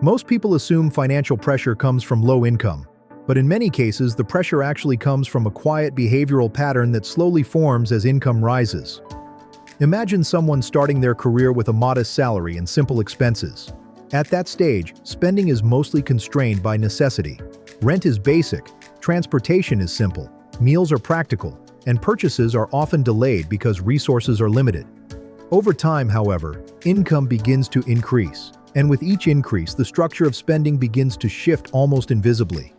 Most people assume financial pressure comes from low income, but in many cases, the pressure actually comes from a quiet behavioral pattern that slowly forms as income rises. Imagine someone starting their career with a modest salary and simple expenses. At that stage, spending is mostly constrained by necessity. Rent is basic, transportation is simple, meals are practical, and purchases are often delayed because resources are limited. Over time, however, income begins to increase, and with each increase, the structure of spending begins to shift almost invisibly.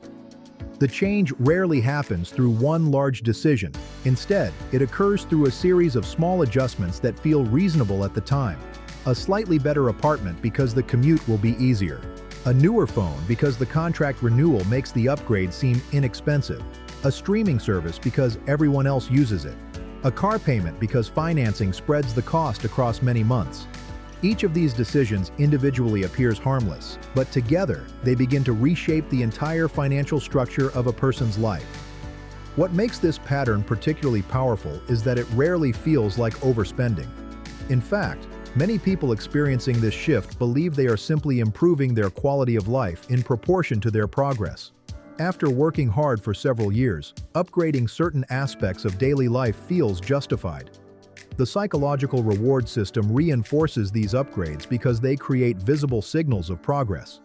The change rarely happens through one large decision. Instead, it occurs through a series of small adjustments that feel reasonable at the time. A slightly better apartment because the commute will be easier. A newer phone because the contract renewal makes the upgrade seem inexpensive. A streaming service because everyone else uses it. A car payment because financing spreads the cost across many months. Each of these decisions individually appears harmless, but together they begin to reshape the entire financial structure of a person's life. What makes this pattern particularly powerful is that it rarely feels like overspending. In fact, many people experiencing this shift believe they are simply improving their quality of life in proportion to their progress. After working hard for several years, upgrading certain aspects of daily life feels justified. The psychological reward system reinforces these upgrades because they create visible signals of progress.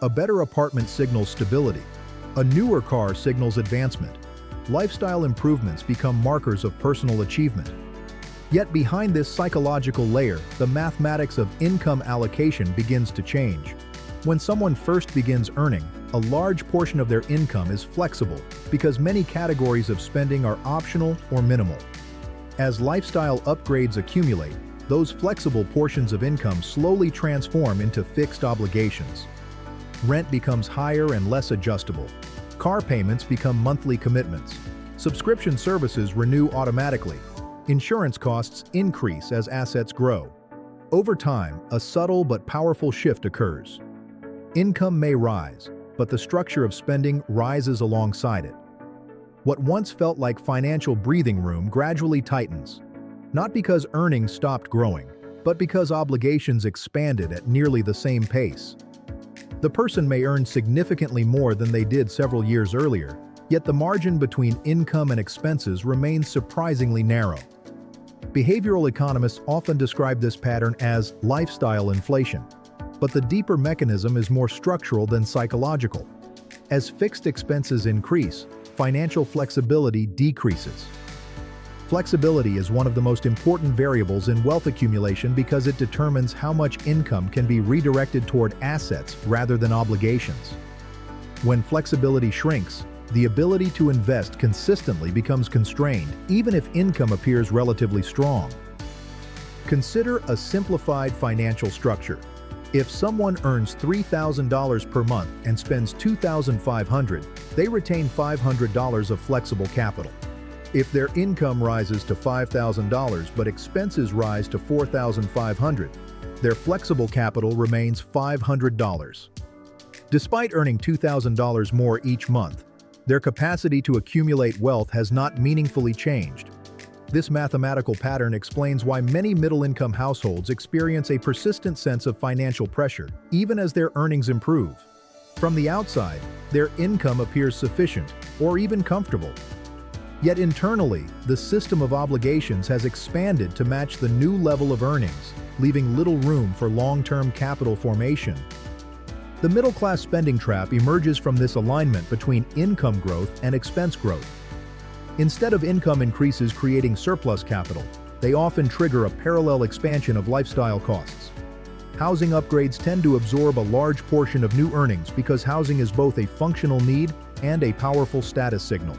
A better apartment signals stability. A newer car signals advancement. Lifestyle improvements become markers of personal achievement. Yet behind this psychological layer, the mathematics of income allocation begins to change. When someone first begins earning, a large portion of their income is flexible because many categories of spending are optional or minimal. As lifestyle upgrades accumulate, those flexible portions of income slowly transform into fixed obligations. Rent becomes higher and less adjustable. Car payments become monthly commitments. Subscription services renew automatically. Insurance costs increase as assets grow. Over time, a subtle but powerful shift occurs. Income may rise, but the structure of spending rises alongside it. What once felt like financial breathing room gradually tightens, not because earnings stopped growing, but because obligations expanded at nearly the same pace. The person may earn significantly more than they did several years earlier, yet the margin between income and expenses remains surprisingly narrow. Behavioral economists often describe this pattern as lifestyle inflation, but the deeper mechanism is more structural than psychological. As fixed expenses increase, financial flexibility decreases. Flexibility is one of the most important variables in wealth accumulation because it determines how much income can be redirected toward assets rather than obligations. When flexibility shrinks, the ability to invest consistently becomes constrained, even if income appears relatively strong. Consider a simplified financial structure. If someone earns $3,000 per month and spends $2,500, they retain $500 of flexible capital. If their income rises to $5,000 but expenses rise to $4,500, their flexible capital remains $500. Despite earning $2,000 more each month, their capacity to accumulate wealth has not meaningfully changed. This mathematical pattern explains why many middle-income households experience a persistent sense of financial pressure, even as their earnings improve. From the outside, their income appears sufficient or even comfortable. Yet internally, the system of obligations has expanded to match the new level of earnings, leaving little room for long-term capital formation. The middle-class spending trap emerges from this alignment between income growth and expense growth. Instead of income increases creating surplus capital, they often trigger a parallel expansion of lifestyle costs. Housing upgrades tend to absorb a large portion of new earnings because housing is both a functional need and a powerful status signal.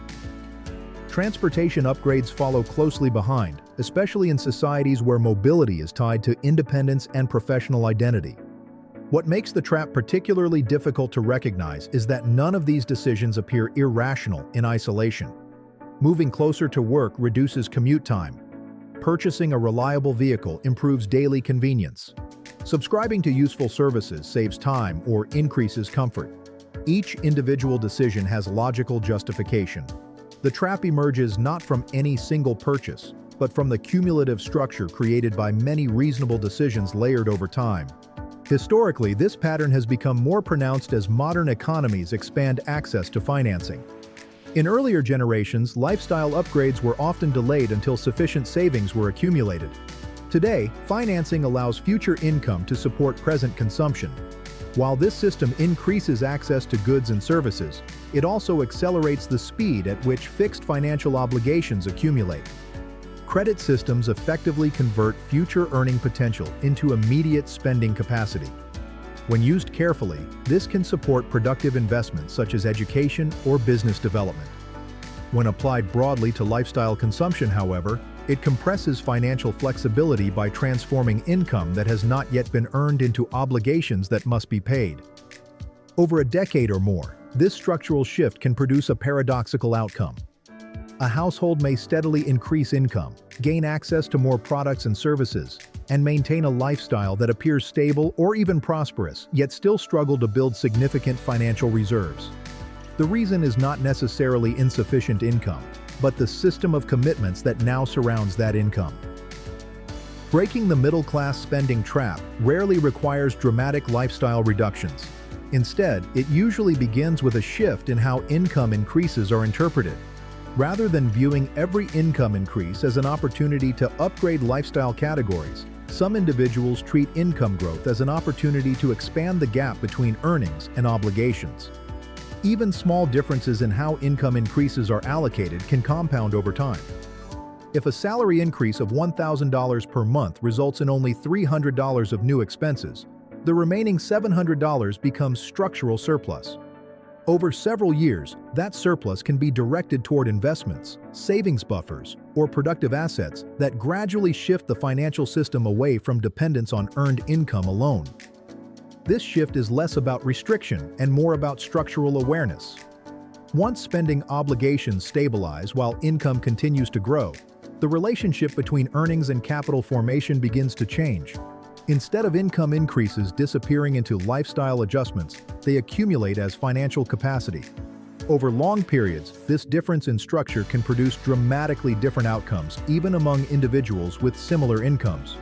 Transportation upgrades follow closely behind, especially in societies where mobility is tied to independence and professional identity. What makes the trap particularly difficult to recognize is that none of these decisions appear irrational in isolation. Moving closer to work reduces commute time. Purchasing a reliable vehicle improves daily convenience. Subscribing to useful services saves time or increases comfort. Each individual decision has logical justification. The trap emerges not from any single purchase, but from the cumulative structure created by many reasonable decisions layered over time. Historically, this pattern has become more pronounced as modern economies expand access to financing. In earlier generations, lifestyle upgrades were often delayed until sufficient savings were accumulated. Today, financing allows future income to support present consumption. While this system increases access to goods and services, it also accelerates the speed at which fixed financial obligations accumulate. Credit systems effectively convert future earning potential into immediate spending capacity. When used carefully, this can support productive investments such as education or business development. When applied broadly to lifestyle consumption, however, it compresses financial flexibility by transforming income that has not yet been earned into obligations that must be paid. Over a decade or more, this structural shift can produce a paradoxical outcome. A household may steadily increase income, gain access to more products and services, and maintain a lifestyle that appears stable or even prosperous, yet still struggle to build significant financial reserves. The reason is not necessarily insufficient income, but the system of commitments that now surrounds that income. Breaking the middle-class spending trap rarely requires dramatic lifestyle reductions. Instead, it usually begins with a shift in how income increases are interpreted. Rather than viewing every income increase as an opportunity to upgrade lifestyle categories, some individuals treat income growth as an opportunity to expand the gap between earnings and obligations. Even small differences in how income increases are allocated can compound over time. If a salary increase of $1,000 per month results in only $300 of new expenses, the remaining $700 becomes structural surplus. Over several years, that surplus can be directed toward investments, savings buffers, or productive assets that gradually shift the financial system away from dependence on earned income alone. This shift is less about restriction and more about structural awareness. Once spending obligations stabilize while income continues to grow, the relationship between earnings and capital formation begins to change. Instead of income increases disappearing into lifestyle adjustments, they accumulate as financial capacity. Over long periods, this difference in structure can produce dramatically different outcomes, even among individuals with similar incomes.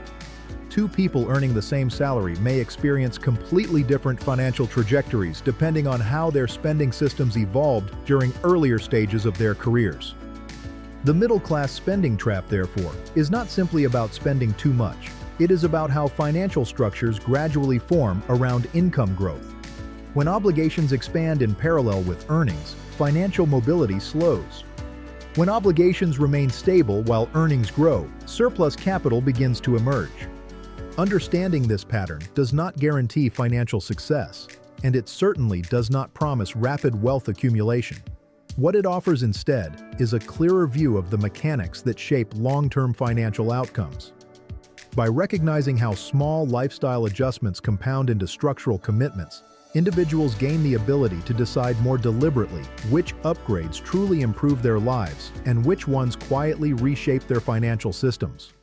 Two people earning the same salary may experience completely different financial trajectories depending on how their spending systems evolved during earlier stages of their careers. The middle-class spending trap, therefore, is not simply about spending too much. It is about how financial structures gradually form around income growth. When obligations expand in parallel with earnings, financial mobility slows. When obligations remain stable while earnings grow, surplus capital begins to emerge. Understanding this pattern does not guarantee financial success, and it certainly does not promise rapid wealth accumulation. What it offers instead is a clearer view of the mechanics that shape long-term financial outcomes. By recognizing how small lifestyle adjustments compound into structural commitments, individuals gain the ability to decide more deliberately which upgrades truly improve their lives and which ones quietly reshape their financial systems.